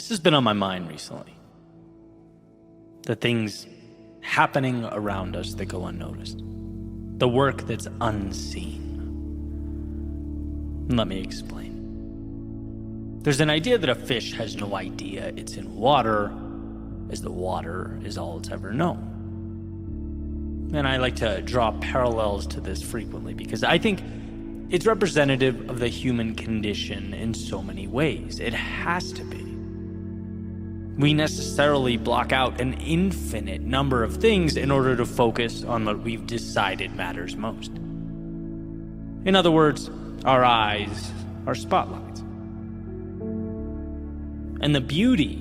This has been on my mind recently. The things happening around us that go unnoticed. The work that's unseen. Let me explain. There's an idea that a fish has no idea it's in water, as the water is all it's ever known. And I like to draw parallels to this frequently because I think it's representative of the human condition in so many ways. It has to be. We necessarily block out an infinite number of things in order to focus on what we've decided matters most. In other words, our eyes are spotlights. And the beauty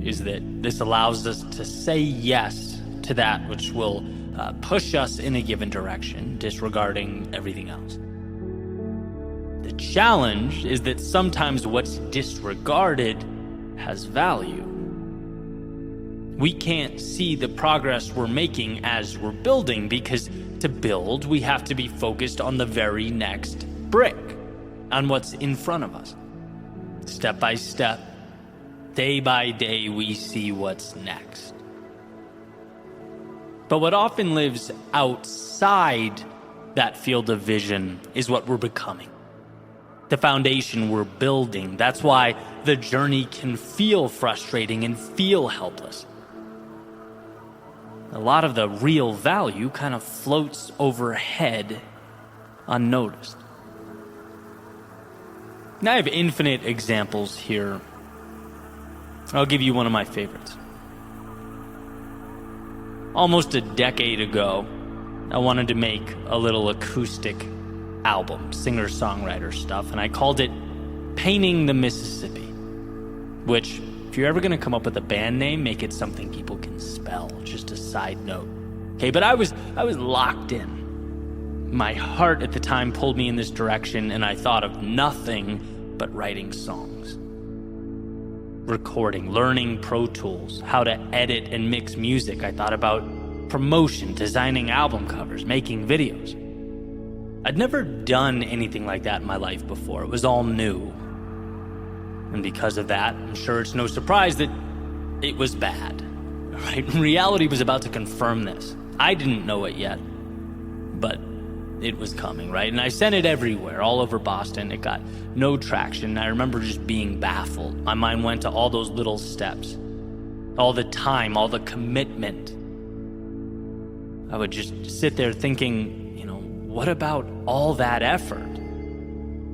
is that this allows us to say yes to that which will push us in a given direction, disregarding everything else. The challenge is that sometimes what's disregarded has value. We can't see the progress we're making as we're building because to build, we have to be focused on the very next brick, on what's in front of us. Step by step, day by day, we see what's next. But what often lives outside that field of vision is what we're becoming. The foundation we're building. That's why the journey can feel frustrating and feel helpless. A lot of the real value kind of floats overhead unnoticed. Now I have infinite examples here. I'll give you one of my favorites. Almost a decade ago, I wanted to make a little acoustic album, singer-songwriter stuff, and I called it Painting the Mississippi, which, if you're ever going to come up with a band name, make it something people can spell, just a side note. Okay, but I was locked in. My heart at the time pulled me in this direction, and I thought of nothing but writing songs. Recording, learning Pro Tools, how to edit and mix music. I thought about promotion, designing album covers, making videos. I'd never done anything like that in my life before. It was all new. And because of that, I'm sure it's no surprise that it was bad. Right? Reality was about to confirm this. I didn't know it yet, but it was coming, right? And I sent it everywhere, all over Boston. It got no traction. I remember just being baffled. My mind went to all those little steps, all the time, all the commitment. I would just sit there thinking, what about all that effort?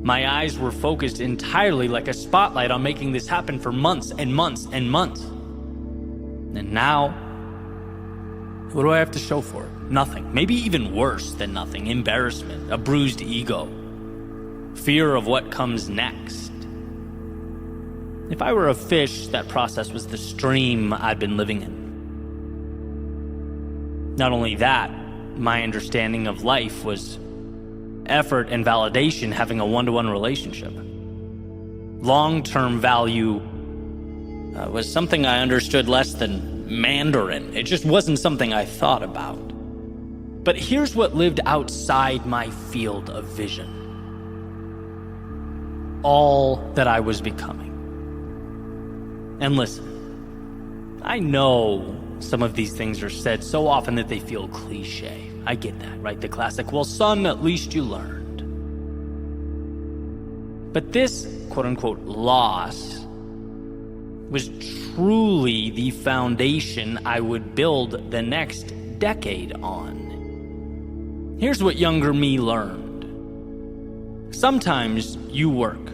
My eyes were focused entirely like a spotlight on making this happen for months and months and months. And now, what do I have to show for it? Nothing. Maybe even worse than nothing. Embarrassment, a bruised ego, fear of what comes next. If I were a fish, that process was the stream I'd been living in. Not only that, my understanding of life was effort and validation having a one-to-one relationship. Long-term value was something I understood less than Mandarin. It just wasn't something I thought about. But here's what lived outside my field of vision. All that I was becoming. And listen, I know some of these things are said so often that they feel cliche. I get that, right? The classic, well, son, at least you learned. But this, quote-unquote, loss was truly the foundation I would build the next decade on. Here's what younger me learned. Sometimes you work,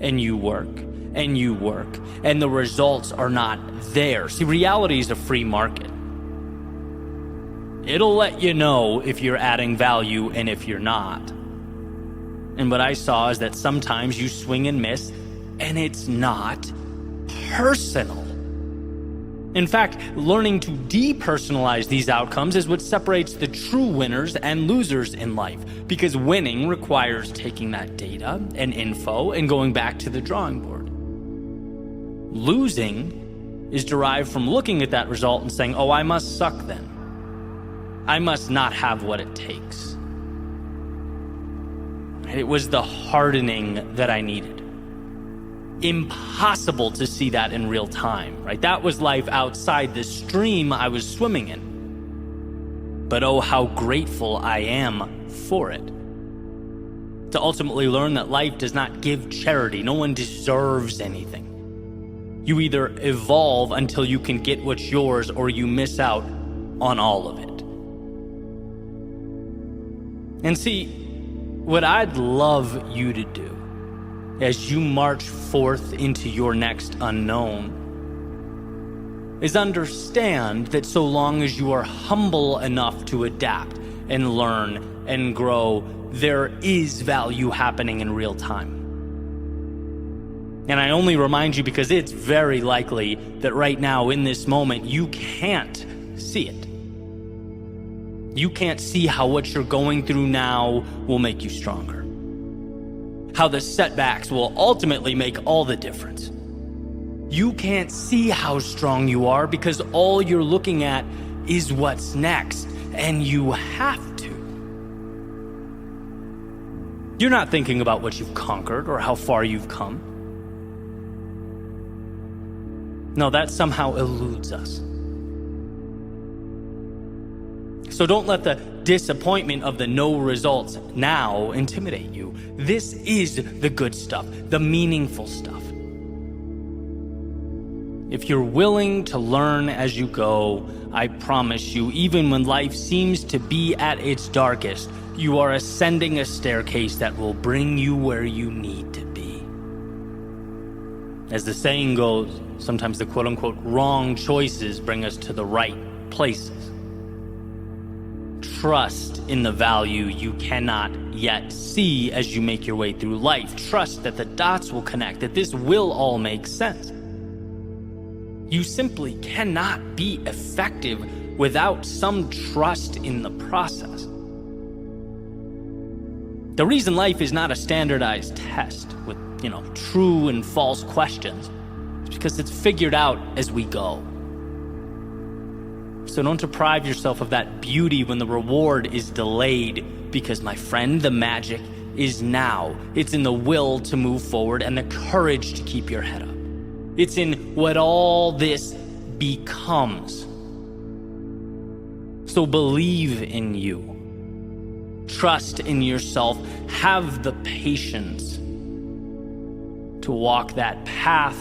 and you work, and you work, and the results are not there. See, reality is a free market. It'll let you know if you're adding value and if you're not. And what I saw is that sometimes you swing and miss, and it's not personal. In fact, learning to depersonalize these outcomes is what separates the true winners and losers in life, because winning requires taking that data and info and going back to the drawing board. Losing is derived from looking at that result and saying, oh, I must suck then. I must not have what it takes. It was the hardening that I needed. impossible to see that in real time, right? That was life outside the stream I was swimming in. But oh, how grateful I am for it. To ultimately learn that life does not give charity. No one deserves anything. You either evolve until you can get what's yours, or you miss out on all of it. And see, what I'd love you to do as you march forth into your next unknown is understand that so long as you are humble enough to adapt and learn and grow, there is value happening in real time. And I only remind you because it's very likely that right now in this moment you can't see it. You can't see how what you're going through now will make you stronger. How the setbacks will ultimately make all the difference. You can't see how strong you are because all you're looking at is what's next, and you have to. You're not thinking about what you've conquered or how far you've come. No, that somehow eludes us. So don't let the disappointment of the no results now intimidate you. This is the good stuff, the meaningful stuff. If you're willing to learn as you go, I promise you, even when life seems to be at its darkest, you are ascending a staircase that will bring you where you need to be. As the saying goes, sometimes the quote-unquote wrong choices bring us to the right places. Trust in the value you cannot yet see as you make your way through life. Trust that the dots will connect, that this will all make sense. You simply cannot be effective without some trust in the process. The reason life is not a standardized test with, true and false questions is because it's figured out as we go. So don't deprive yourself of that beauty when the reward is delayed, because, my friend, the magic is now. It's in the will to move forward and the courage to keep your head up. It's in what all this becomes. So believe in you. Trust in yourself. Have the patience to walk that path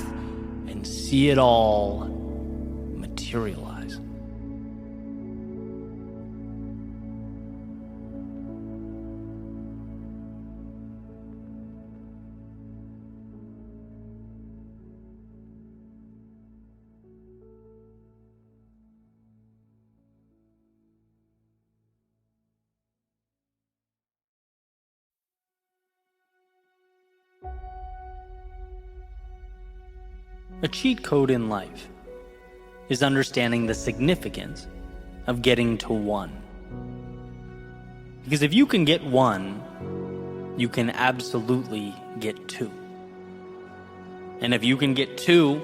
and see it all materialize. A cheat code in life is understanding the significance of getting to 1. Because if you can get 1, you can absolutely get 2. And if you can get 2,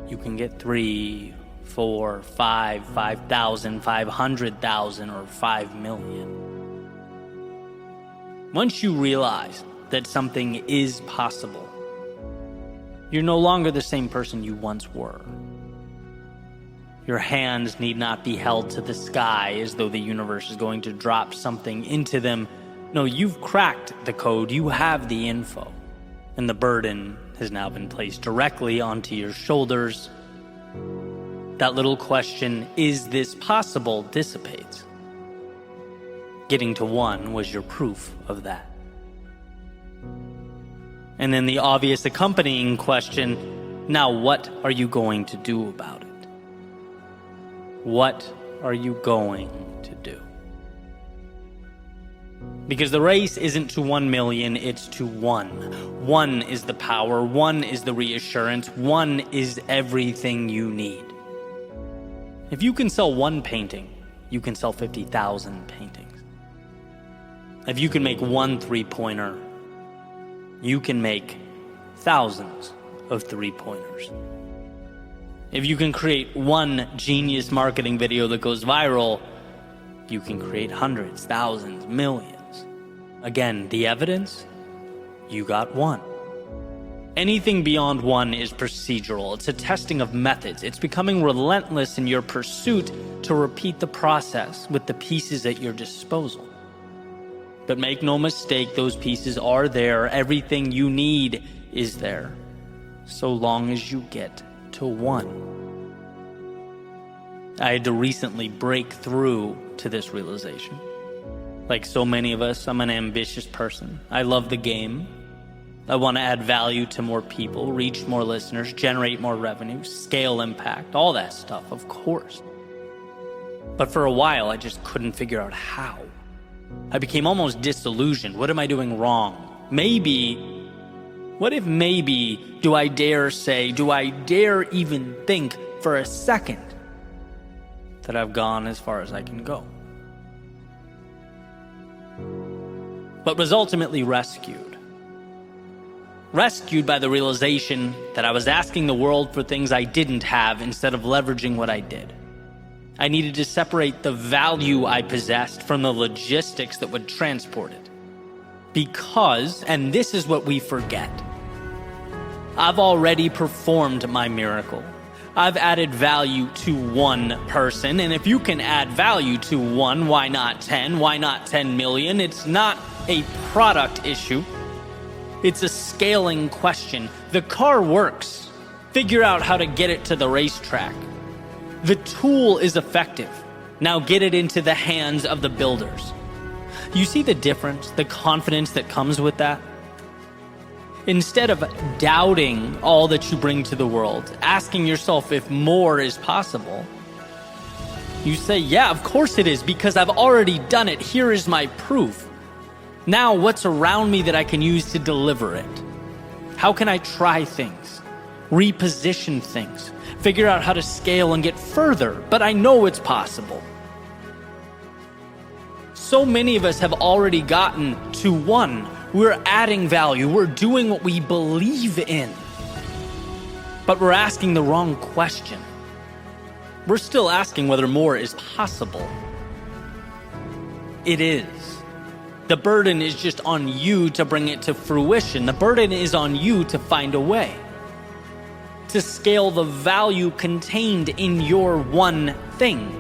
you can get 3, 4, 5, 5,000, 500,000, or 5 million. Once you realize that something is possible, you're no longer the same person you once were. Your hands need not be held to the sky as though the universe is going to drop something into them. No, you've cracked the code, you have the info, and the burden has now been placed directly onto your shoulders. That little question, is this possible, dissipates. Getting to 1 was your proof of that. And then the obvious accompanying question, now what are you going to do about it? What are you going to do? Because the race isn't to 1 million, it's to 1. 1 is the power, 1 is the reassurance, 1 is everything you need. If you can sell 1 painting, you can sell 50,000 paintings. If you can make 1 3-pointer, you can make thousands of 3-pointers. If you can create 1 genius marketing video that goes viral, you can create hundreds, thousands, millions. Again, the evidence, you got 1. Anything beyond one is procedural. It's a testing of methods. It's becoming relentless in your pursuit to repeat the process with the pieces at your disposal. But make no mistake, those pieces are there. Everything you need is there, so long as you get to one. I had to recently break through to this realization. Like so many of us, I'm an ambitious person. I love the game. I want to add value to more people, reach more listeners, generate more revenue, scale impact, all that stuff, of course. But for a while, I just couldn't figure out how. I became almost disillusioned. What am I doing wrong? What if maybe, do I dare even think for a second that I've gone as far as I can go? But was ultimately rescued by the realization that I was asking the world for things I didn't have instead of leveraging what I did. I needed to separate the value I possessed from the logistics that would transport it. Because, and this is what we forget, I've already performed my miracle. I've added value to one person, and if you can add value to one, why not 10? Why not 10 million? It's not a product issue. It's a scaling question. The car works. Figure out how to get it to the racetrack. The tool is effective. Now get it into the hands of the builders. You see the difference, the confidence that comes with that? Instead of doubting all that you bring to the world, asking yourself if more is possible, you say, yeah, of course it is, because I've already done it. Here is my proof. Now what's around me that I can use to deliver it? How can I try things, reposition things, figure out how to scale and get further? But I know it's possible. So many of us have already gotten to one. We're adding value. We're doing what we believe in. But we're asking the wrong question. We're still asking whether more is possible. It is. The burden is just on you to bring it to fruition. The burden is on you to find a way to scale the value contained in your one thing.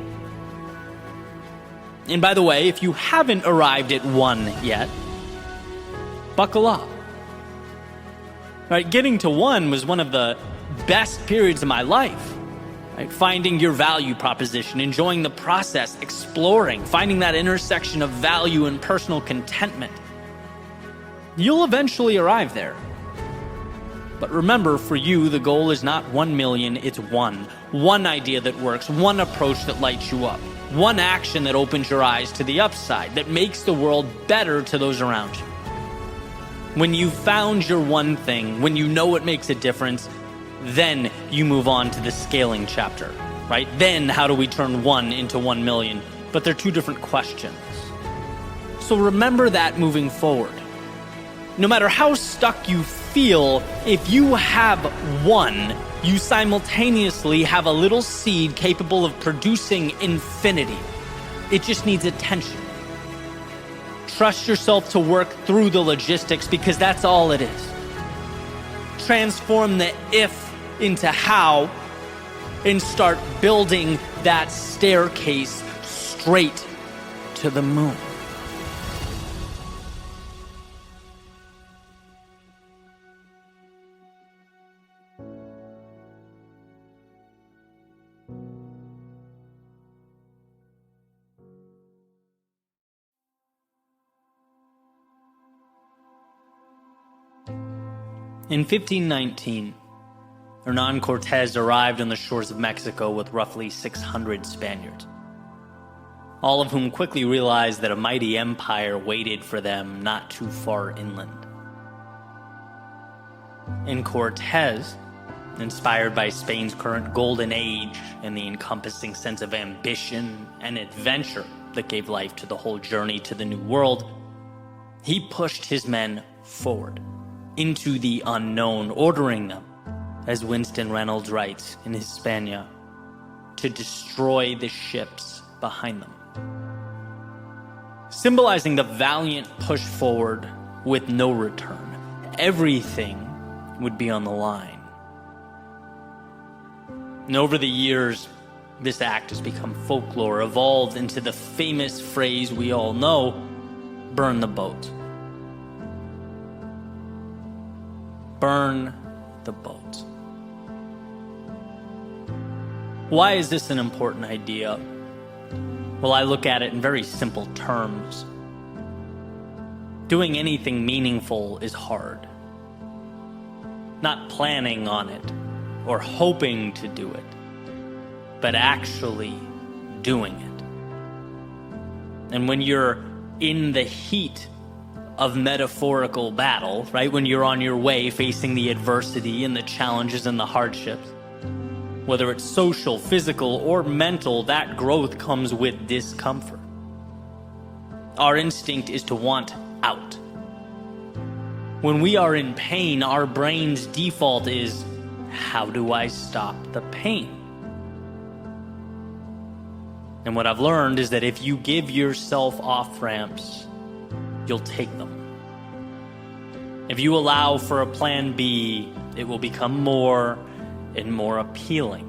And by the way, if you haven't arrived at one yet, buckle up. Right, getting to one was one of the best periods of my life. Right, finding your value proposition, enjoying the process, exploring, finding that intersection of value and personal contentment. You'll eventually arrive there. But remember, for you, the goal is not 1 million, it's one. One idea that works, one approach that lights you up, one action that opens your eyes to the upside, that makes the world better to those around you. When you've found your one thing, when you know it makes a difference, then you move on to the scaling chapter, right? Then how do we turn 1 into 1 million? But they're two different questions. So remember that moving forward. No matter how stuck you feel, if you have one, you simultaneously have a little seed capable of producing infinity. It just needs attention. Trust yourself to work through the logistics, because that's all it is. Transform the if into how and start building that staircase straight to the moon. In 1519, Hernan Cortez arrived on the shores of Mexico with roughly 600 Spaniards, all of whom quickly realized that a mighty empire waited for them not too far inland. And Cortez, inspired by Spain's current golden age and the encompassing sense of ambition and adventure that gave life to the whole journey to the New World, he pushed his men forward into the unknown, ordering them, as Winston Reynolds writes in his Hispania, to destroy the ships behind them. Symbolizing the valiant push forward with no return. Everything would be on the line. And over the years, this act has become folklore, evolved into the famous phrase we all know, burn the boat. Burn the boat. Why is this an important idea? Well, I look at it in very simple terms. Doing anything meaningful is hard. Not planning on it or hoping to do it, but actually doing it. And when you're in the heat of metaphorical battle, right, when you're on your way facing the adversity and the challenges and the hardships, whether it's social, physical, or mental, that growth comes with discomfort. Our instinct is to want out. When we are in pain, our brain's default is, how do I stop the pain? And what I've learned is that if you give yourself off-ramps, you'll take them. If you allow for a plan B, it will become more and more appealing.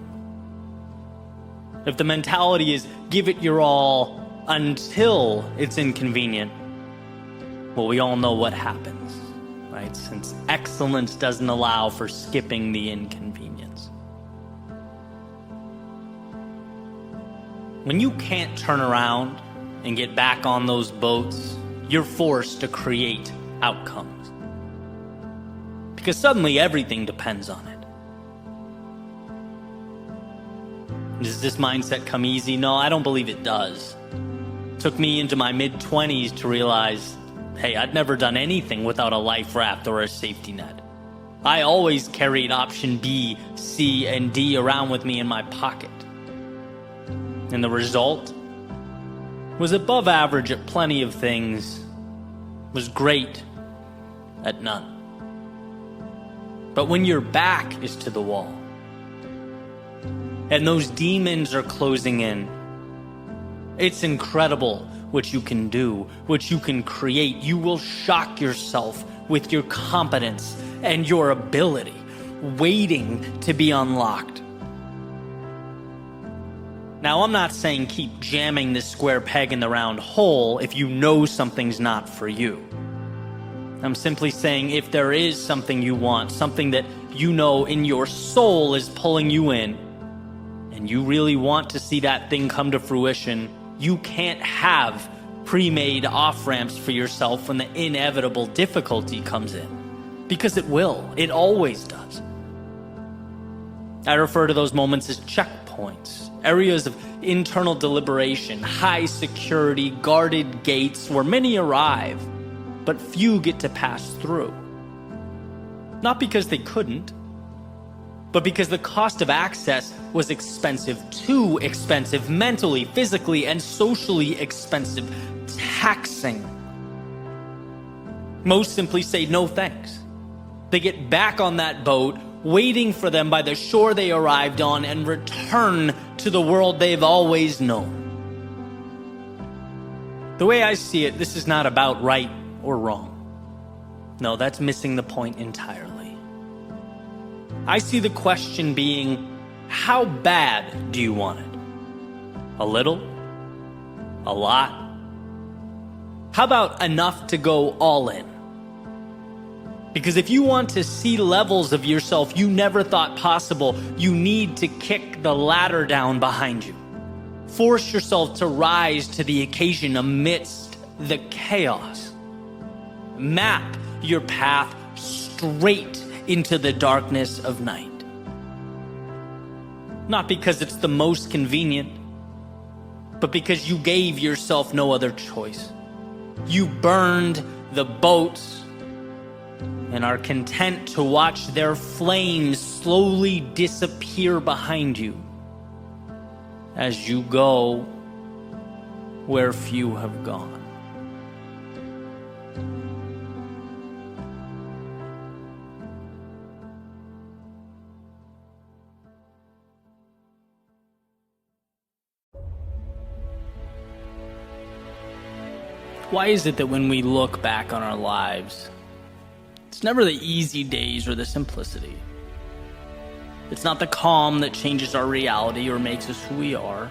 If the mentality is give it your all until it's inconvenient, well, we all know what happens, right? Since excellence doesn't allow for skipping the inconvenience. When you can't turn around and get back on those boats, you're forced to create outcomes. Because suddenly everything depends on it. Does this mindset come easy? No, I don't believe it does. It took me into my mid-20s to realize, hey, I'd never done anything without a life raft or a safety net. I always carried option B, C, and D around with me in my pocket. And the result was above average at plenty of things, was great at none. But when your back is to the wall, and those demons are closing in, it's incredible what you can do, what you can create. You will shock yourself with your competence and your ability, waiting to be unlocked. Now, I'm not saying keep jamming this square peg in the round hole if you know something's not for you. I'm simply saying if there is something you want, something that you know in your soul is pulling you in, and you really want to see that thing come to fruition, you can't have pre-made off-ramps for yourself when the inevitable difficulty comes in. Because it will. It always does. I refer to those moments as checkpoints, areas of internal deliberation, high security, guarded gates where many arrive, but few get to pass through. Not because they couldn't, but because the cost of access was expensive, too expensive, mentally, physically, and socially expensive, taxing. Most simply say no thanks. They get back on that boat, waiting for them by the shore they arrived on, and return to the world they've always known. The way I see it, this is not about right or wrong. No, that's missing the point entirely. I see the question being, how bad do you want it? A little? A lot? How about enough to go all in? Because if you want to see levels of yourself you never thought possible, you need to kick the ladder down behind you. Force yourself to rise to the occasion amidst the chaos. Map your path straight into the darkness of night. Not because it's the most convenient, but because you gave yourself no other choice. You burned the boats and are content to watch their flames slowly disappear behind you as you go where few have gone. Why is it that when we look back on our lives, it's It's never the easy days or the simplicity. It's not the calm that changes our reality or makes us who we are.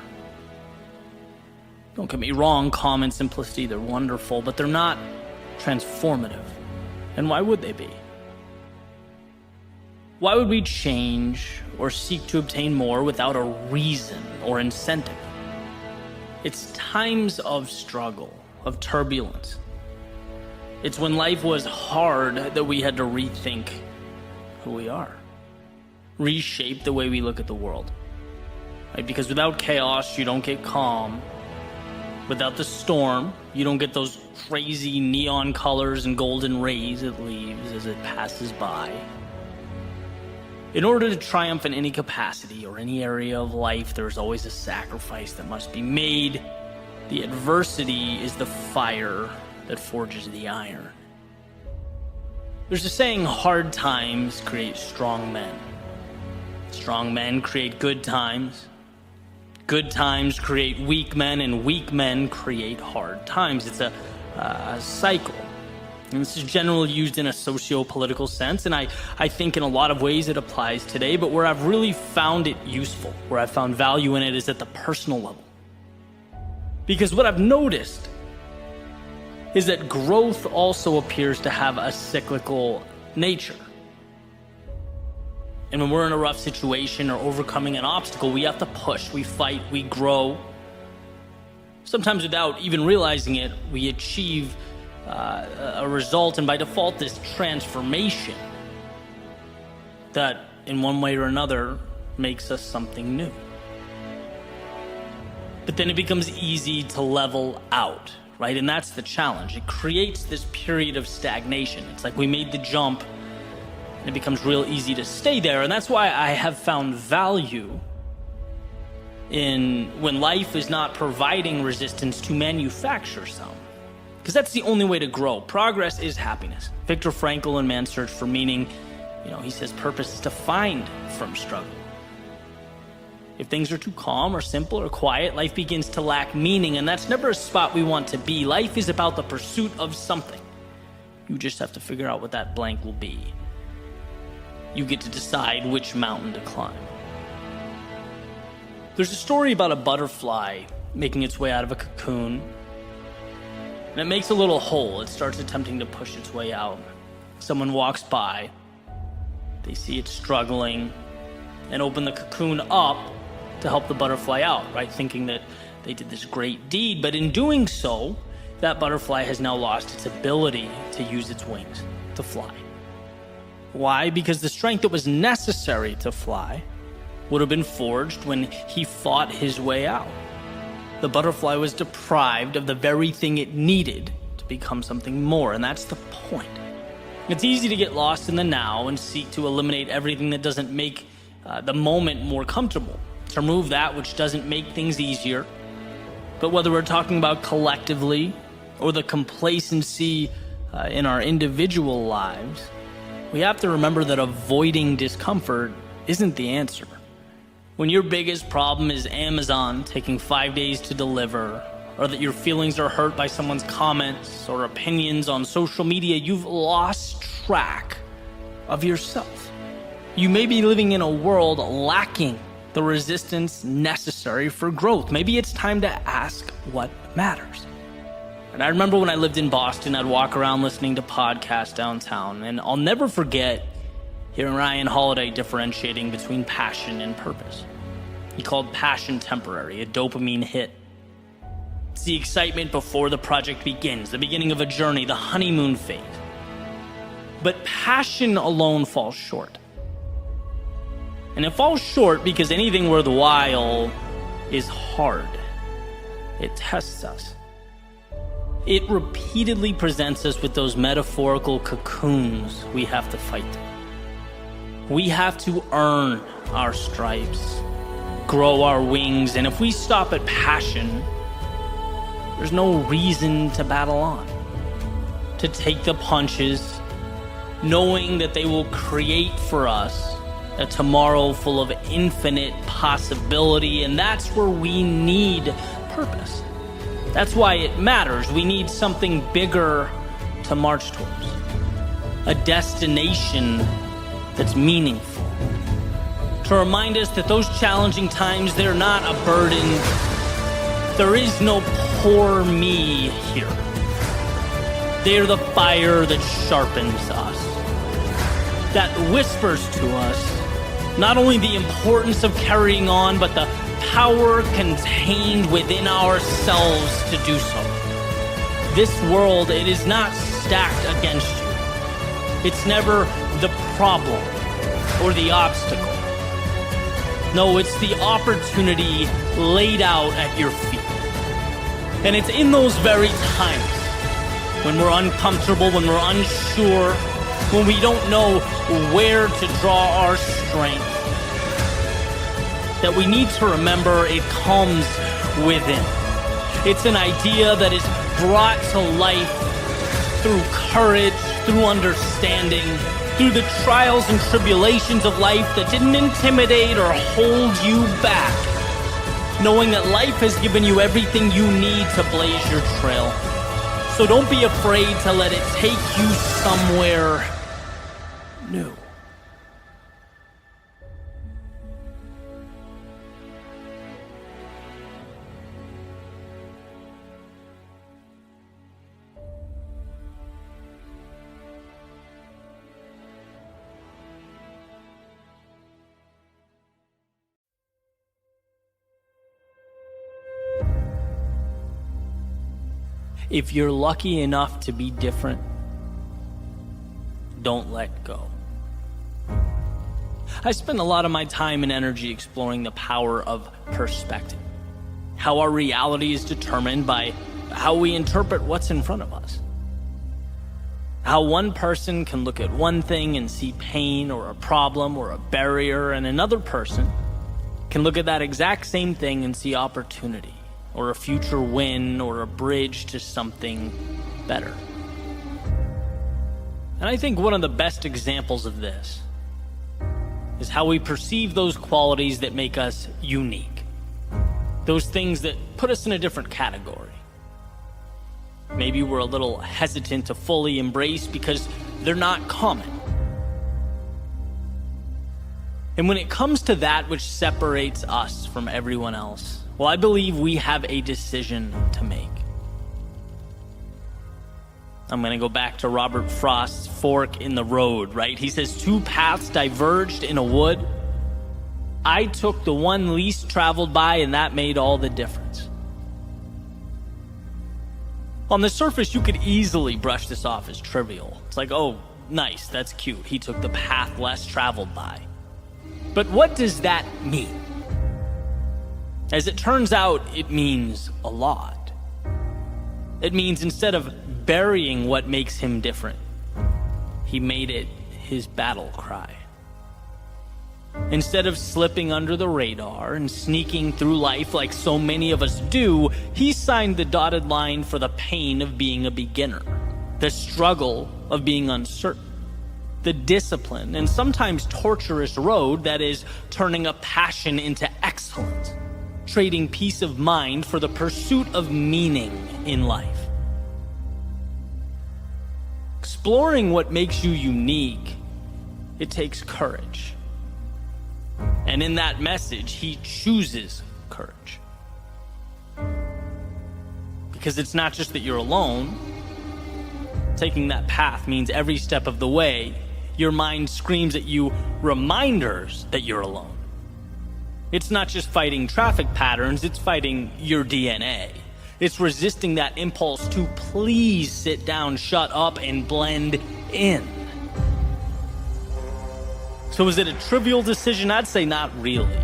Don't get me wrong, calm and simplicity, they're wonderful, but they're not transformative. And why would they be? Why would we change or seek to obtain more without a reason or incentive? It's times of struggle, of turbulence. It's when life was hard that we had to rethink who we are, reshape the way we look at the world. Right? Because without chaos, you don't get calm. Without the storm, you don't get those crazy neon colors and golden rays it leaves as it passes by. In order to triumph in any capacity or any area of life, there's always a sacrifice that must be made. The adversity is the fire that forges the iron. There's a saying, hard times create strong men. Strong men create good times. Good times create weak men, and weak men create hard times. It's a cycle. And this is generally used in a socio-political sense, and I think in a lot of ways it applies today, but where I've really found it useful, where I've found value in it, is at the personal level. Because what I've noticed is that growth also appears to have a cyclical nature. And when we're in a rough situation or overcoming an obstacle, we have to push, we fight, we grow. Sometimes without even realizing it, we achieve a result, and by default, this transformation that in one way or another makes us something new. But then it becomes easy to level out, right? And that's the challenge. It creates this period of stagnation. It's like we made the jump, and it becomes real easy to stay there. And that's why I have found value in when life is not providing resistance to manufacture some. Because that's the only way to grow. Progress is happiness. Viktor Frankl in Man's Search for Meaning, he says purpose is defined from struggle. If things are too calm or simple or quiet, life begins to lack meaning, and that's never a spot we want to be. Life is about the pursuit of something. You just have to figure out what that blank will be. You get to decide which mountain to climb. There's a story about a butterfly making its way out of a cocoon, and it makes a little hole. It starts attempting to push its way out. Someone walks by. They see it struggling and open the cocoon up to help the butterfly out, right? Thinking that they did this great deed. But in doing so, that butterfly has now lost its ability to use its wings to fly. Why? Because the strength that was necessary to fly would have been forged when he fought his way out. The butterfly was deprived of the very thing it needed to become something more, and that's the point. It's easy to get lost in the now and seek to eliminate everything that doesn't make the moment more comfortable, to remove that which doesn't make things easier. But whether we're talking about collectively or the complacency in our individual lives, we have to remember that avoiding discomfort isn't the answer. When your biggest problem is Amazon taking 5 days to deliver, or that your feelings are hurt by someone's comments or opinions on social media, you've lost track of yourself. You may be living in a world lacking the resistance necessary for growth. Maybe it's time to ask what matters. And I remember when I lived in Boston, I'd walk around listening to podcasts downtown, and I'll never forget hearing Ryan Holiday differentiating between passion and purpose. He called passion temporary, a dopamine hit. It's the excitement before the project begins, the beginning of a journey, the honeymoon phase. But passion alone falls short. And it falls short because anything worthwhile is hard. It tests us. It repeatedly presents us with those metaphorical cocoons we have to fight through. We have to earn our stripes, grow our wings, and if we stop at passion, there's no reason to battle on, to take the punches, knowing that they will create for us a tomorrow full of infinite possibility, and that's where we need purpose. That's why it matters. We need something bigger to march towards. a destination that's meaningful. To remind us that those challenging times, they're not a burden. There is no poor me here. They are the fire that sharpens us, that whispers to us not only the importance of carrying on, but the power contained within ourselves to do so. This world, it is not stacked against you. It's never the problem or the obstacle. No, it's the opportunity laid out at your feet. And it's in those very times when we're uncomfortable, when we're unsure, when we don't know where to draw our strength, that we need to remember it comes within. It's an idea that is brought to life through courage, through understanding, through the trials and tribulations of life that didn't intimidate or hold you back, knowing that life has given you everything you need to blaze your trail. So don't be afraid to let it take you somewhere new. If you're lucky enough to be different, don't let go. I spend a lot of my time and energy exploring the power of perspective, how our reality is determined by how we interpret what's in front of us. How one person can look at one thing and see pain or a problem or a barrier, and another person can look at that exact same thing and see opportunity, or a future win, or a bridge to something better. And I think one of the best examples of this is how we perceive those qualities that make us unique. Those things that put us in a different category. Maybe we're a little hesitant to fully embrace because they're not common. And when it comes to that which separates us from everyone else, well, I believe we have a decision to make. I'm going to go back to Robert Frost's fork in the road, right? He says, 2 paths diverged in a wood. I took the one least traveled by, and that made all the difference. On the surface, you could easily brush this off as trivial. It's like, oh, nice, that's cute. He took the path less traveled by. But what does that mean? As it turns out, it means a lot. It means instead of burying what makes him different, he made it his battle cry. Instead of slipping under the radar and sneaking through life like so many of us do, he signed the dotted line for the pain of being a beginner, the struggle of being uncertain, the discipline and sometimes torturous road that is turning a passion into excellence, trading peace of mind for the pursuit of meaning in life. Exploring what makes you unique, it takes courage. And in that message, he chooses courage. Because it's not just that you're alone. Taking that path means every step of the way, your mind screams at you reminders that you're alone. It's not just fighting traffic patterns, it's fighting your DNA. It's resisting that impulse to please sit down, shut up, and blend in. So is it a trivial decision? I'd say not really.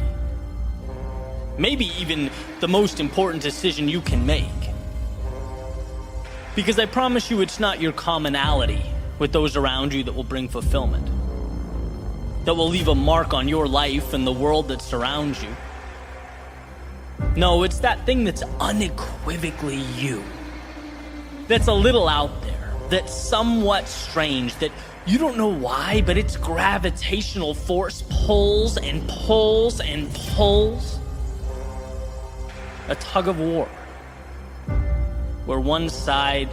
Maybe even the most important decision you can make. Because I promise you it's not your commonality with those around you that will bring fulfillment, that will leave a mark on your life and the world that surrounds you. No, it's that thing that's unequivocally you, that's a little out there, that's somewhat strange, that you don't know why, but its gravitational force pulls and pulls and pulls. A tug of war, where one side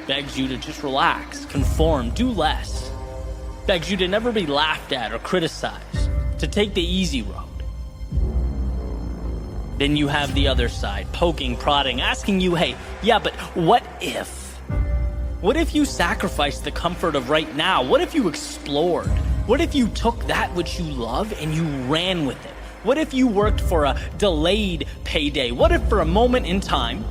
begs you to just relax, conform, do less, begs you to never be laughed at or criticized, to take the easy road. Then you have the other side, poking, prodding, asking you, hey, yeah, but what if? What if you sacrificed the comfort of right now? What if you explored? What if you took that which you love and you ran with it? What if you worked for a delayed payday? What if for a moment in time,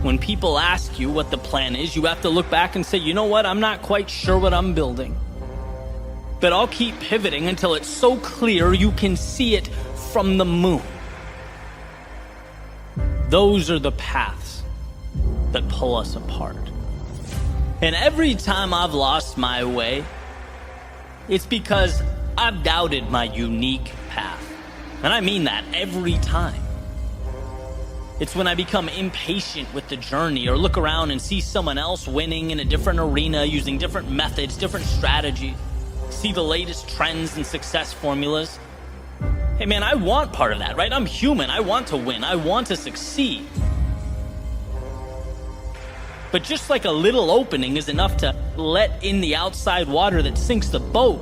when people ask you what the plan is, you have to look back and say, you know what, I'm not quite sure what I'm building, but I'll keep pivoting until it's so clear you can see it from the moon. Those are the paths that pull us apart. And every time I've lost my way, it's because I've doubted my unique path. And I mean that every time. It's when I become impatient with the journey or look around and see someone else winning in a different arena using different methods, different strategies, see the latest trends and success formulas. Hey man, I want part of that, right? I'm human. I want to win. I want to succeed. But just like a little opening is enough to let in the outside water that sinks the boat,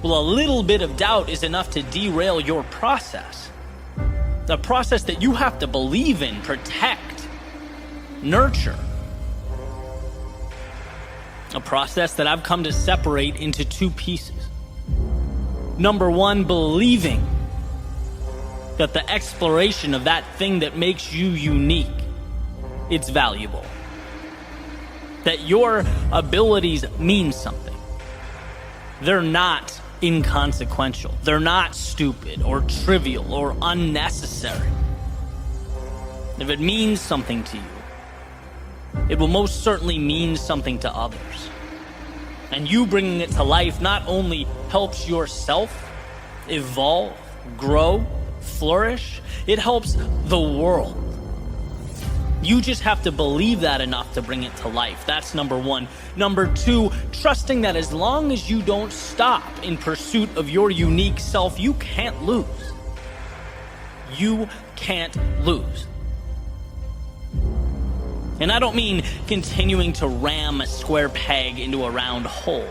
well, a little bit of doubt is enough to derail your process. A process that you have to believe in, protect, nurture. A process that I've come to separate into two pieces. Number one, believing that the exploration of that thing that makes you unique, it's valuable. That your abilities mean something. They're not inconsequential. They're not stupid or trivial or unnecessary. If it means something to you, it will most certainly mean something to others. And you bringing it to life not only helps yourself evolve, grow, flourish, it helps the world. You just have to believe that enough to bring it to life. That's number one. Number two, trusting that as long as you don't stop in pursuit of your unique self, you can't lose. You can't lose. And I don't mean continuing to ram a square peg into a round hole.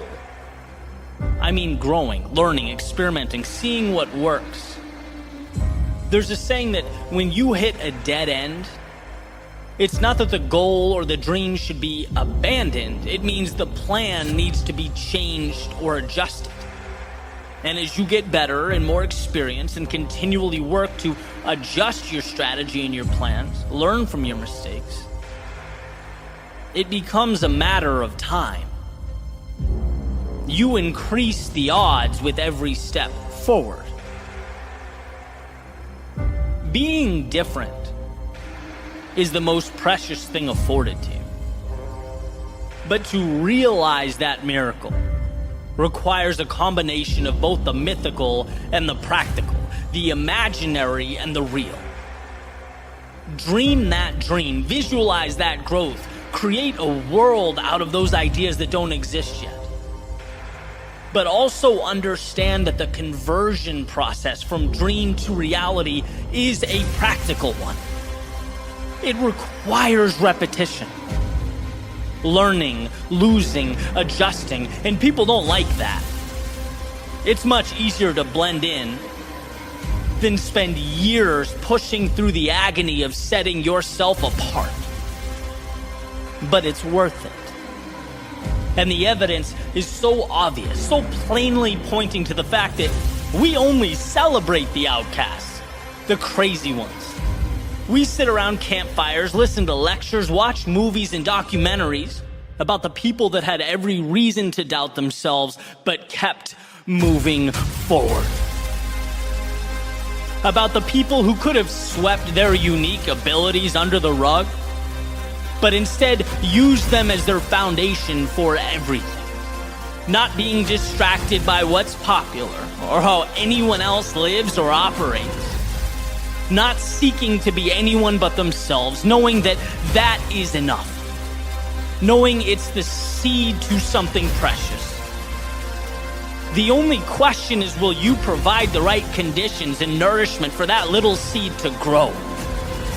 I mean growing, learning, experimenting, seeing what works. There's a saying that when you hit a dead end, it's not that the goal or the dream should be abandoned. It means the plan needs to be changed or adjusted. And as you get better and more experienced and continually work to adjust your strategy and your plans, learn from your mistakes, it becomes a matter of time. You increase the odds with every step forward. Being different is the most precious thing afforded to you. But to realize that miracle requires a combination of both the mythical and the practical, the imaginary and the real. Dream that dream, visualize that growth, create a world out of those ideas that don't exist yet. But also understand that the conversion process from dream to reality is a practical one. It requires repetition. Learning, losing, adjusting, and people don't like that. It's much easier to blend in than spend years pushing through the agony of setting yourself apart. But it's worth it. And the evidence is so obvious, so plainly pointing to the fact that we only celebrate the outcasts, the crazy ones. We sit around campfires, listen to lectures, watch movies and documentaries about the people that had every reason to doubt themselves but kept moving forward. About the people who could have swept their unique abilities under the rug, but instead used them as their foundation for everything. Not being distracted by what's popular or how anyone else lives or operates. Not seeking to be anyone but themselves, knowing that that is enough. Knowing it's the seed to something precious. The only question is, will you provide the right conditions and nourishment for that little seed to grow?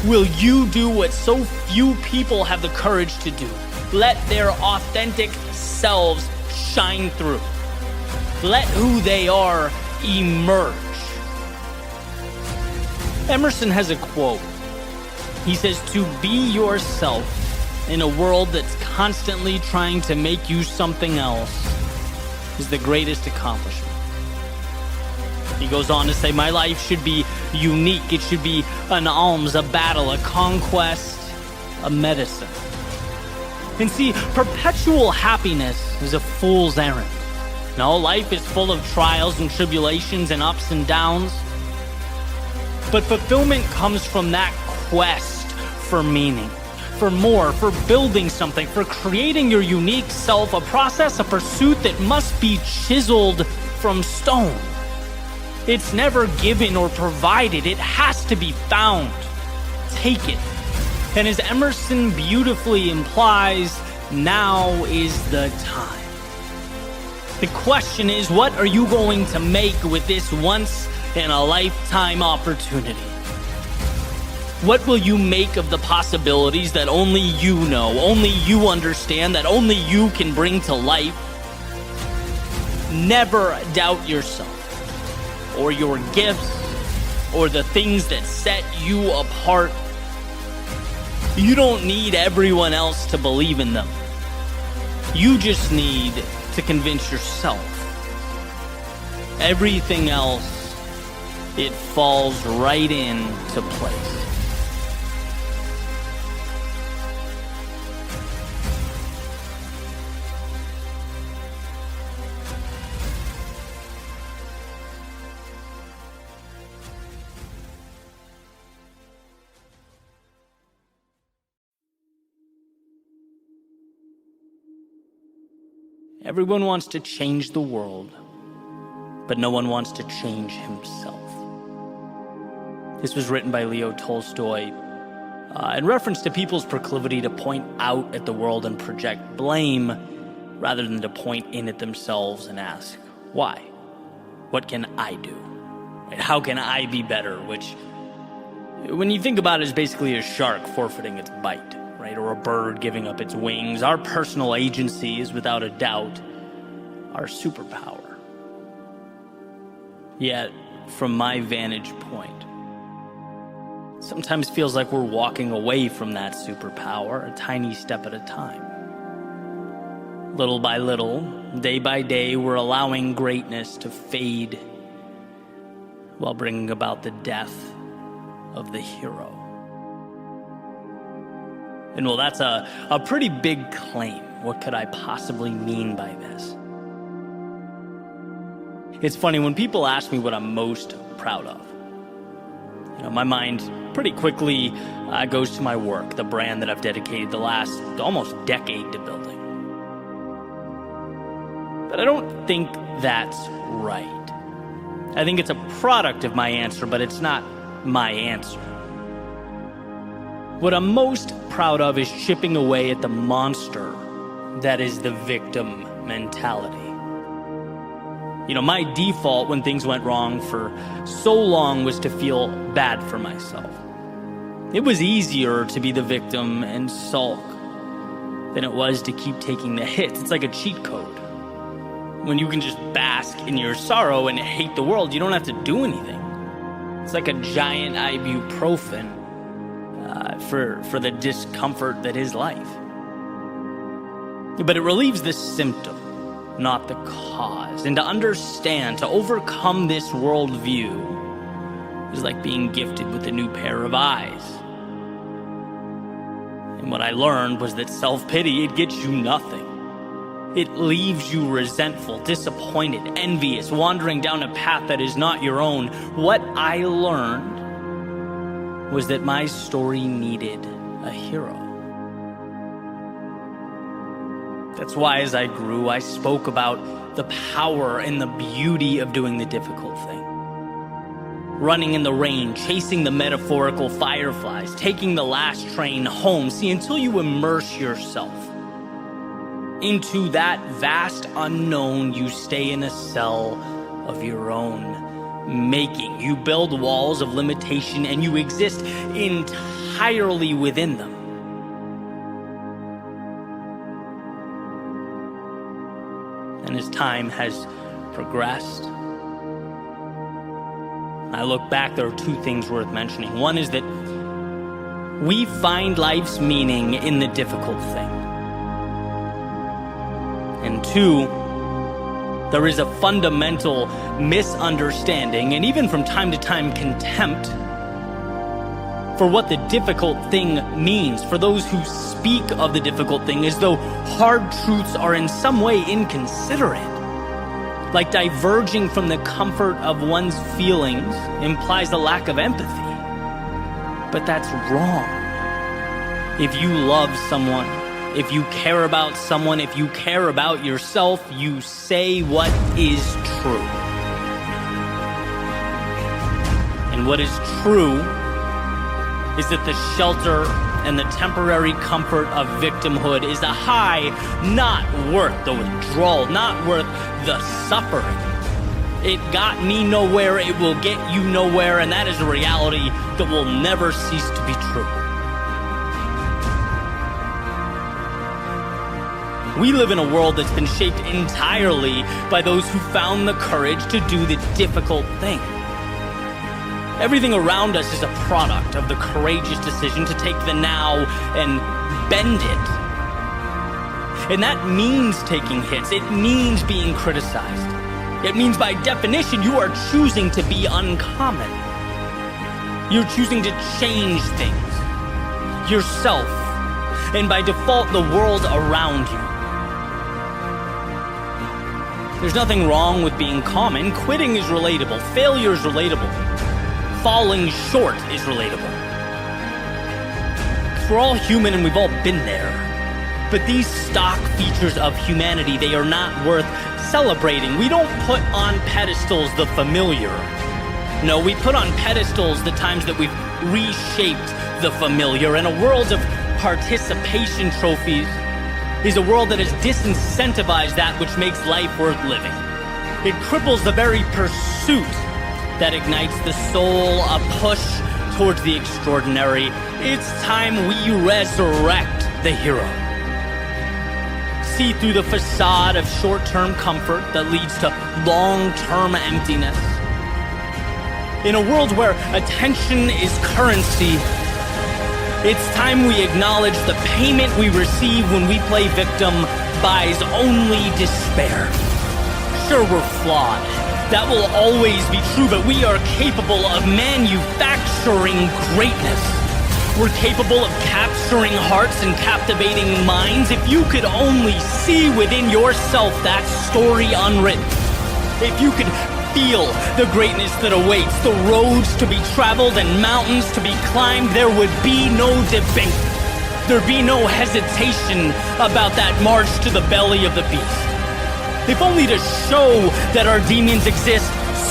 Will you do what so few people have the courage to do? let their authentic selves shine through. Let who they are emerge. Emerson has a quote. He says, "To be yourself in a world that's constantly trying to make you something else is the greatest accomplishment." He goes on to say, "My life should be unique. It should be an alms, a battle, a conquest, a medicine." And see, perpetual happiness is a fool's errand. No, life is full of trials and tribulations and ups and downs. But fulfillment comes from that quest for meaning, for more, for building something, for creating your unique self, a process, a pursuit that must be chiseled from stone. It's never given or provided. It has to be found. Take it. And as Emerson beautifully implies, now is the time. The question is, what are you going to make with this once-in-a-lifetime opportunity? What will you make of the possibilities that only you know, only you understand, that only you can bring to life? Never doubt yourself, or your gifts, or the things that set you apart. You don't need everyone else to believe in them. You just need to convince yourself. Everything else, it falls right into place. Everyone wants to change the world, but no one wants to change himself. This was written by Leo Tolstoy in reference to people's proclivity to point out at the world and project blame rather than to point in at themselves and ask, why? What can I do? How can I be better? Which, when you think about it, is basically a shark forfeiting its bite. Or a bird giving up its wings. Our personal agency is without a doubt our superpower. Yet, from my vantage point, it sometimes feels like we're walking away from that superpower, a tiny step at a time. Little by little, day by day, we're allowing greatness to fade while bringing about the death of the hero. And well, that's a pretty big claim. What could I possibly mean by this? It's funny, when people ask me what I'm most proud of, my mind pretty quickly goes to my work, the brand that I've dedicated the last almost decade to building. But I don't think that's right. I think it's a product of my answer, but it's not my answer. What I'm most proud of is chipping away at the monster that is the victim mentality. My default when things went wrong for so long was to feel bad for myself. It was easier to be the victim and sulk than it was to keep taking the hits. It's like a cheat code. When you can just bask in your sorrow and hate the world, you don't have to do anything. It's like a giant ibuprofen for the discomfort that is life. But it relieves the symptom, not the cause. And to understand, to overcome this worldview is like being gifted with a new pair of eyes. And what I learned was that self-pity, it gets you nothing. It leaves you resentful, disappointed, envious, wandering down a path that is not your own. What I learned was that my story needed a hero. That's why as I grew, I spoke about the power and the beauty of doing the difficult thing. Running in the rain, chasing the metaphorical fireflies, taking the last train home. See, until you immerse yourself into that vast unknown, you stay in a cell of your own making. You build walls of limitation and you exist entirely within them. time has progressed, I look back, there are two things worth mentioning. One is that we find life's meaning in the difficult thing. And two, there is a fundamental misunderstanding and even from time to time contempt for what the difficult thing means, for those who speak of the difficult thing as though hard truths are in some way inconsiderate. Like diverging from the comfort of one's feelings implies a lack of empathy. But that's wrong. If you love someone, if you care about someone, if you care about yourself, you say what is true. And what is true is that the shelter and the temporary comfort of victimhood is a high not worth the withdrawal, not worth the suffering. It got me nowhere, it will get you nowhere, and that is a reality that will never cease to be true. We live in a world that's been shaped entirely by those who found the courage to do the difficult thing. Everything around us is a product of the courageous decision to take the now and bend it. And that means taking hits. It means being criticized. It means by definition you are choosing to be uncommon. You're choosing to change things, yourself, and by default the world around you. There's nothing wrong with being common. Quitting is relatable. Failure is relatable. Falling short is relatable. We're all human and we've all been there. But these stock features of humanity, they are not worth celebrating. We don't put on pedestals the familiar. No, we put on pedestals the times that we've reshaped the familiar. And a world of participation trophies is a world that has disincentivized that which makes life worth living. It cripples the very pursuit that ignites the soul, a push towards the extraordinary. It's time we resurrect the hero. See through the facade of short-term comfort that leads to long-term emptiness. In a world where attention is currency, it's time we acknowledge the payment we receive when we play victim buys only despair. Sure, we're flawed. That will always be true, but we are capable of manufacturing greatness. We're capable of capturing hearts and captivating minds. If you could only see within yourself that story unwritten. If you could feel the greatness that awaits, the roads to be traveled and mountains to be climbed, there would be no debate. There'd be no hesitation about that march to the belly of the beast. If only to show that our demons exist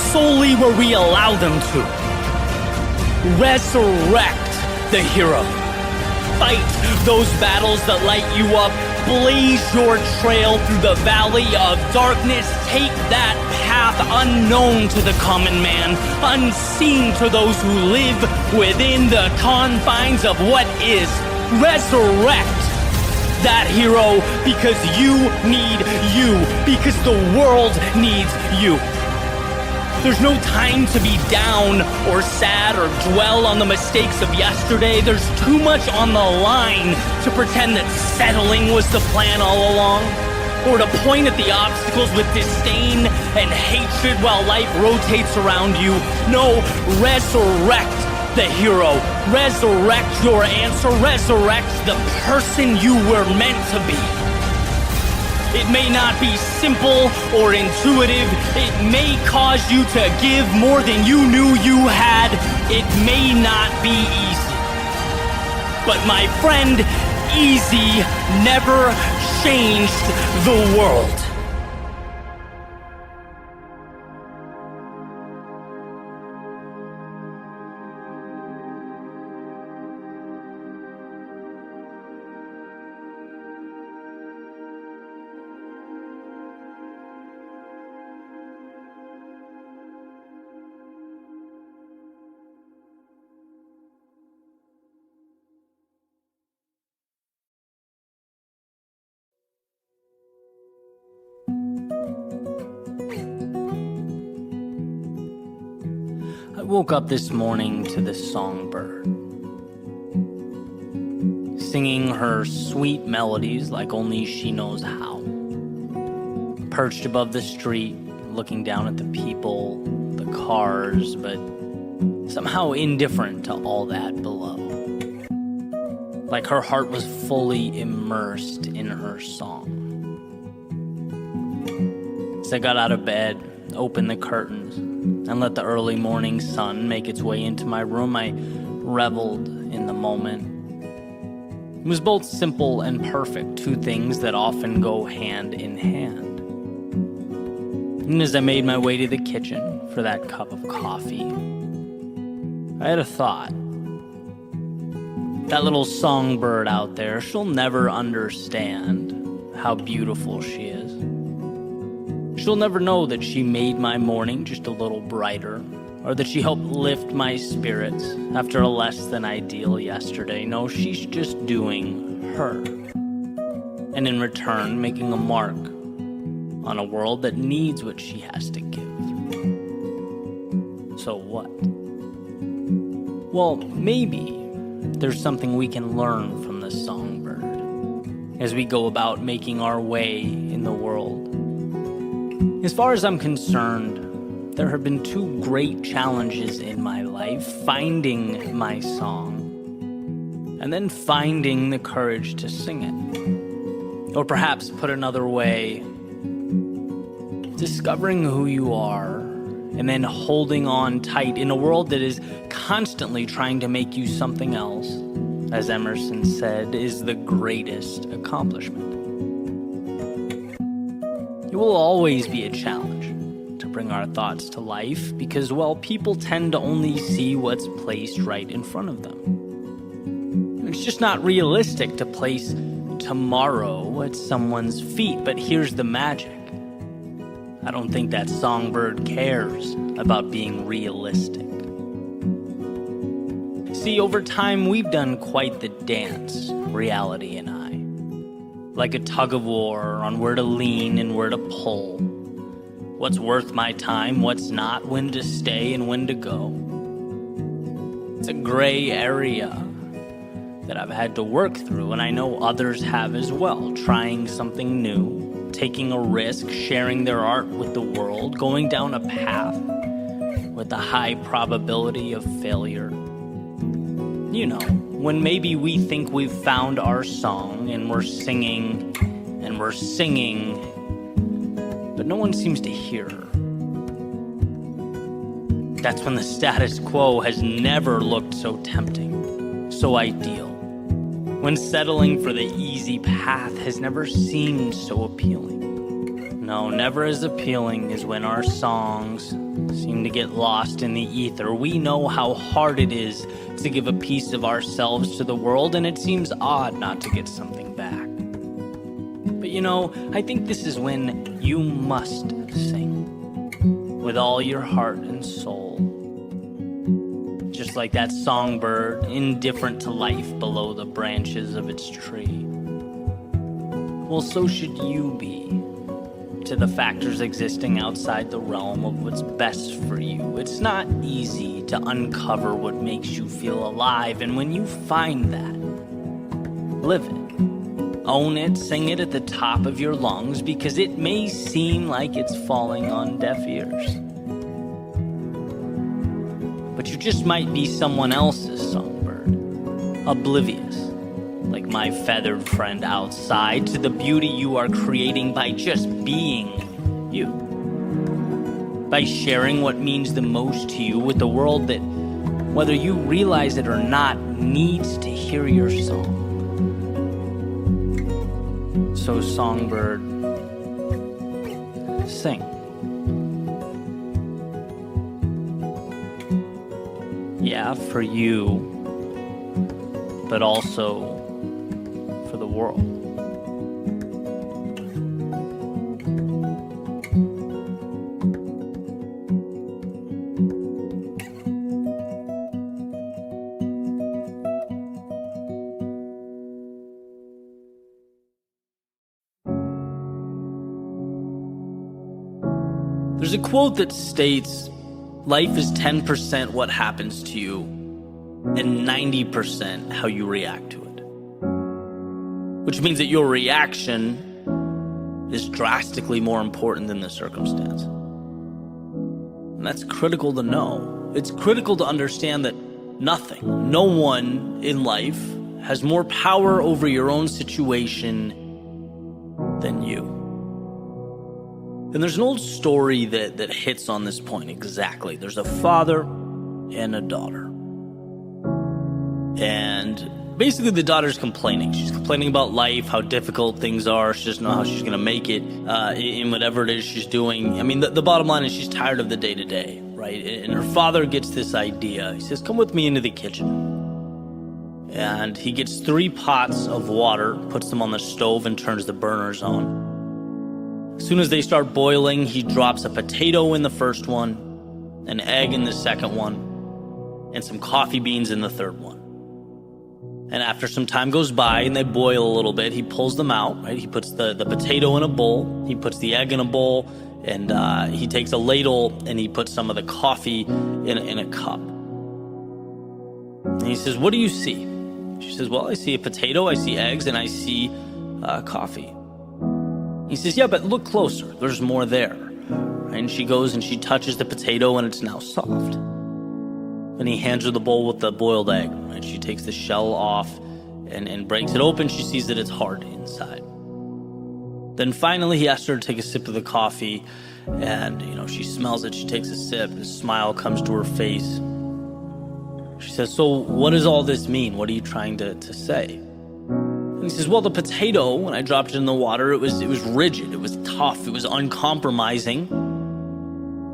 solely where we allow them to. Resurrect the hero. Fight those battles that light you up. Blaze your trail through the valley of darkness. Take that path unknown to the common man, unseen to those who live within the confines of what is. Resurrect that hero, because you need you, because the world needs you. There's no time to be down or sad or dwell on the mistakes of yesterday. There's too much on the line to pretend that settling was the plan all along, or to point at the obstacles with disdain and hatred while life rotates around you. No, resurrect the hero. Resurrect your answer. Resurrect the person you were meant to be. It may not be simple or intuitive. It may cause you to give more than you knew you had. It may not be easy. But my friend, easy never changed the world. woke up this morning to this songbird, singing her sweet melodies like only she knows how. Perched above the street, looking down at the people, the cars, but somehow indifferent to all that below. Like her heart was fully immersed in her song. As I got out of bed, opened the curtains, and let the early morning sun make its way into my room, I reveled in the moment. It was both simple and perfect, two things that often go hand in hand. And as I made my way to the kitchen for that cup of coffee, I had a thought. That little songbird out there, she'll never understand how beautiful she is. She'll never know that she made my morning just a little brighter, or that she helped lift my spirits after a less than ideal yesterday. No, she's just doing her. And in return, making a mark on a world that needs what she has to give. So what? Well, maybe there's something we can learn from the songbird as we go about making our way in the world. As far as I'm concerned, there have been two great challenges in my life: finding my song, and then finding the courage to sing it. Or perhaps put another way, discovering who you are and then holding on tight in a world that is constantly trying to make you something else, as Emerson said, is the greatest accomplishment. It will always be a challenge to bring our thoughts to life because, well, people tend to only see what's placed right in front of them. It's just not realistic to place tomorrow at someone's feet, but here's the magic. I don't think that songbird cares about being realistic. See, over time, we've done quite the dance, reality and I. Like a tug of war on where to lean and where to pull. What's worth my time, what's not, when to stay and when to go. It's a gray area that I've had to work through, and I know others have as well, trying something new, taking a risk, sharing their art with the world, going down a path with a high probability of failure. You know, when maybe we think we've found our song and we're singing, but no one seems to hear her. That's when the status quo has never looked so tempting, so ideal. When settling for the easy path has never seemed so appealing. No, never as appealing as when our songs seem to get lost in the ether. We know how hard it is to give a piece of ourselves to the world, and it seems odd not to get something back. But you know, I think this is when you must sing with all your heart and soul. Just like that songbird, indifferent to life below the branches of its tree. Well, so should you be to the factors existing outside the realm of what's best for you. It's not easy to uncover what makes you feel alive, and when you find that, live it. Own it, sing it at the top of your lungs, because it may seem like it's falling on deaf ears. But you just might be someone else's songbird, oblivious, like my feathered friend outside, to the beauty you are creating by just being you. By sharing what means the most to you with the world that, whether you realize it or not, needs to hear your song. So, songbird, sing. Yeah, for you, but also for the world. There's a quote that states, Life is 10% what happens to you and 90% how you react to it. Which means that your reaction is drastically more important than the circumstance. And that's critical to know. It's critical to understand that no one in life has more power over your own situation than you. And there's an old story that hits on this point exactly. There's a father and a daughter. And basically the daughter's complaining. She's complaining about life, how difficult things are. She doesn't know how she's going to make it in whatever it is she's doing. I mean, the bottom line is she's tired of the day-to-day, right? And her father gets this idea. He says, come with me into the kitchen. And he gets 3 pots of water, puts them on the stove, and turns the burners on. As soon as they start boiling, he drops a potato in the first one, an egg in the second one, and some coffee beans in the third one. And after some time goes by and they boil a little bit, he pulls them out, right? He puts the potato in a bowl, he puts the egg in a bowl, and he takes a ladle and he puts some of the coffee in a cup. And he says, what do you see? She says, well, I see a potato, I see eggs, and I see coffee. He says, yeah, but look closer. There's more there. And she goes and she touches the potato and it's now soft. And he hands her the bowl with the boiled egg. Right? She takes the shell off and breaks it open. She sees that it's hard inside. Then finally he asks her to take a sip of the coffee. And, she smells it. She takes a sip. A smile comes to her face. She says, so what does all this mean? What are you trying to say? And he says, well, the potato, when I dropped it in the water, it was rigid, it was tough, it was uncompromising.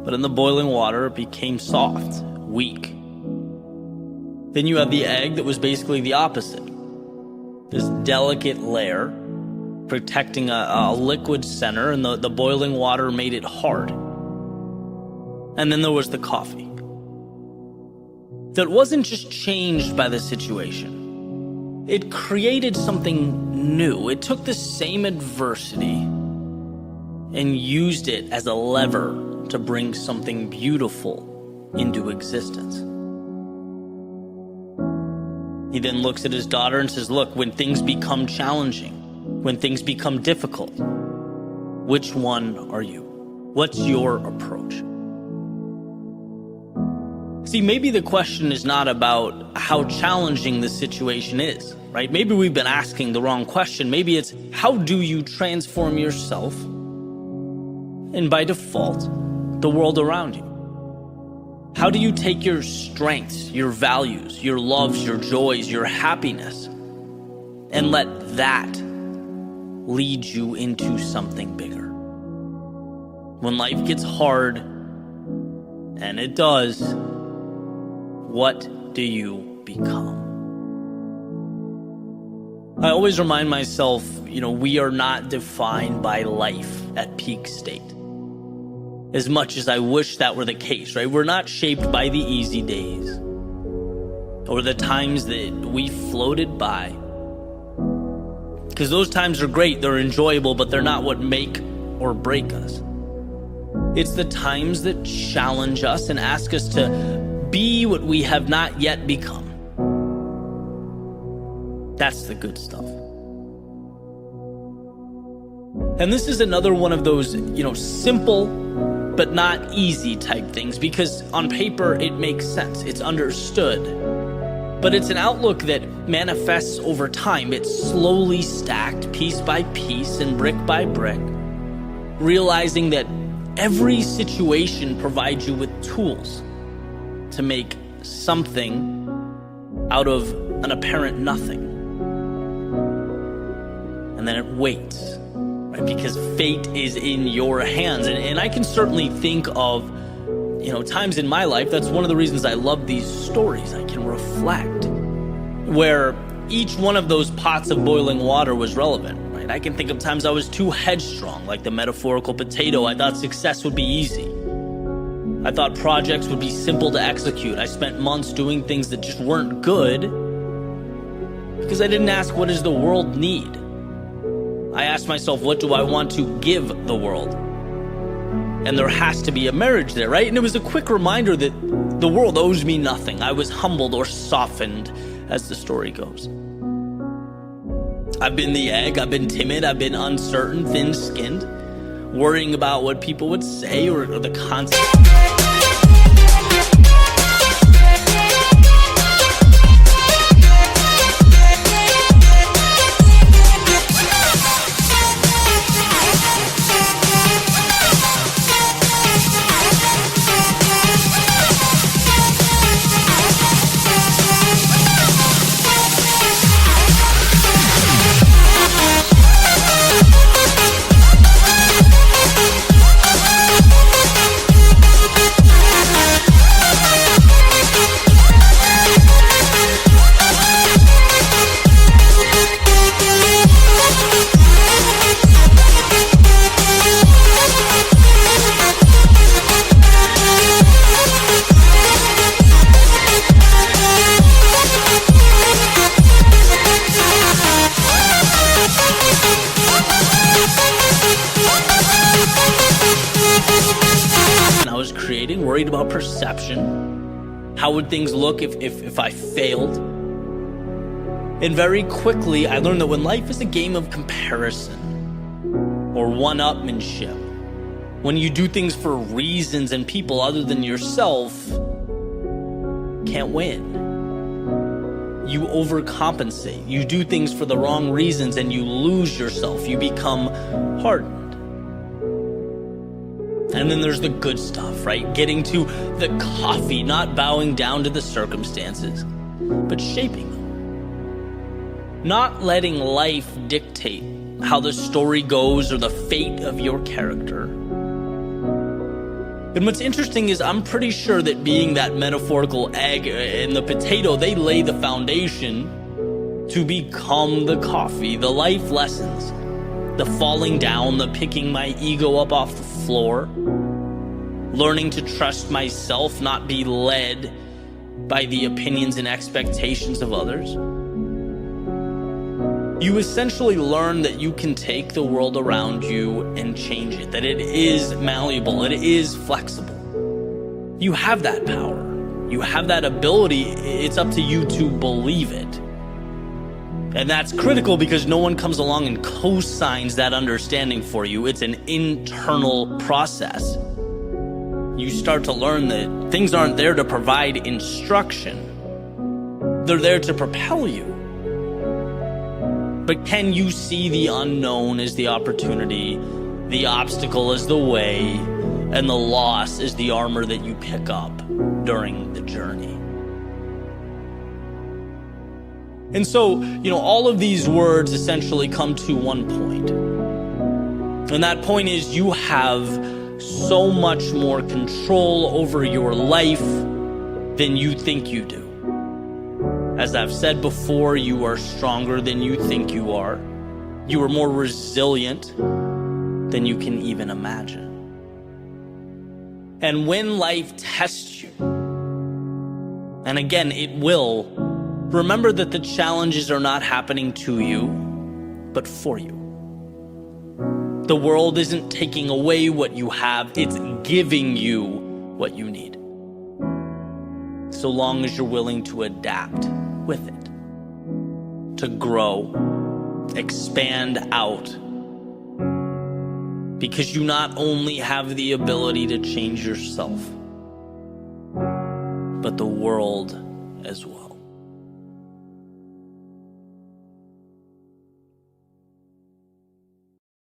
But in the boiling water, it became soft, weak. Then you have the egg that was basically the opposite. This delicate layer protecting a liquid center, and the boiling water made it hard. And then there was the coffee. That wasn't just changed by the situation. It created something new. It took the same adversity and used it as a lever to bring something beautiful into existence. He then looks at his daughter and says, look, when things become challenging, when things become difficult, which one are you? What's your approach? See, maybe the question is not about how challenging the situation is, right? Maybe we've been asking the wrong question. Maybe it's, how do you transform yourself and by default, the world around you? How do you take your strengths, your values, your loves, your joys, your happiness, and let that lead you into something bigger? When life gets hard, and it does, what do you become? I always remind myself, we are not defined by life at peak state. As much as I wish that were the case, right? We're not shaped by the easy days or the times that we floated by. Because those times are great, they're enjoyable, but they're not what make or break us. It's the times that challenge us and ask us to be what we have not yet become. That's the good stuff. And this is another one of those, simple but not easy type things, because on paper it makes sense, it's understood. But it's an outlook that manifests over time. It's slowly stacked piece by piece and brick by brick, realizing that every situation provides you with tools to make something out of an apparent nothing. And then it waits, right? Because fate is in your hands. And I can certainly think of, times in my life. That's one of the reasons I love these stories. I can reflect where each one of those pots of boiling water was relevant, right? I can think of times I was too headstrong, like the metaphorical potato. I thought success would be easy. I thought projects would be simple to execute. I spent months doing things that just weren't good because I didn't ask, what does the world need? I asked myself, what do I want to give the world? and there has to be a marriage there, right? And it was a quick reminder that the world owes me nothing. I was humbled or softened, as the story goes. I've been the egg, I've been timid, I've been uncertain, thin-skinned, worrying about what people would say or the consequences. I was creating, worried about perception. How would things look if I failed? And very quickly, I learned that when life is a game of comparison or one-upmanship, when you do things for reasons and people other than yourself, can't win. You overcompensate. You do things for the wrong reasons and you lose yourself. You become hardened. And then there's the good stuff, right? Getting to the coffee, not bowing down to the circumstances, but shaping them. Not letting life dictate how the story goes or the fate of your character. And what's interesting is I'm pretty sure that being that metaphorical egg and the potato, they lay the foundation to become the coffee, the life lessons, the falling down, the picking my ego up off the floor, learning to trust myself, not be led by the opinions and expectations of others. You essentially learn that you can take the world around you and change it, that it is malleable, it is flexible. You have that power. You have that ability. It's up to you to believe it. And that's critical because no one comes along and co-signs that understanding for you. It's an internal process. You start to learn that things aren't there to provide instruction. They're there to propel you. But can you see the unknown as the opportunity, the obstacle as the way, and the loss as the armor that you pick up during the journey? And so, all of these words essentially come to one point. And that point is you have so much more control over your life than you think you do. As I've said before, you are stronger than you think you are. You are more resilient than you can even imagine. And when life tests you, and again, it will, remember that the challenges are not happening to you, but for you. The world isn't taking away what you have, it's giving you what you need. So long as you're willing to adapt with it, to grow, expand out. Because you not only have the ability to change yourself, but the world as well.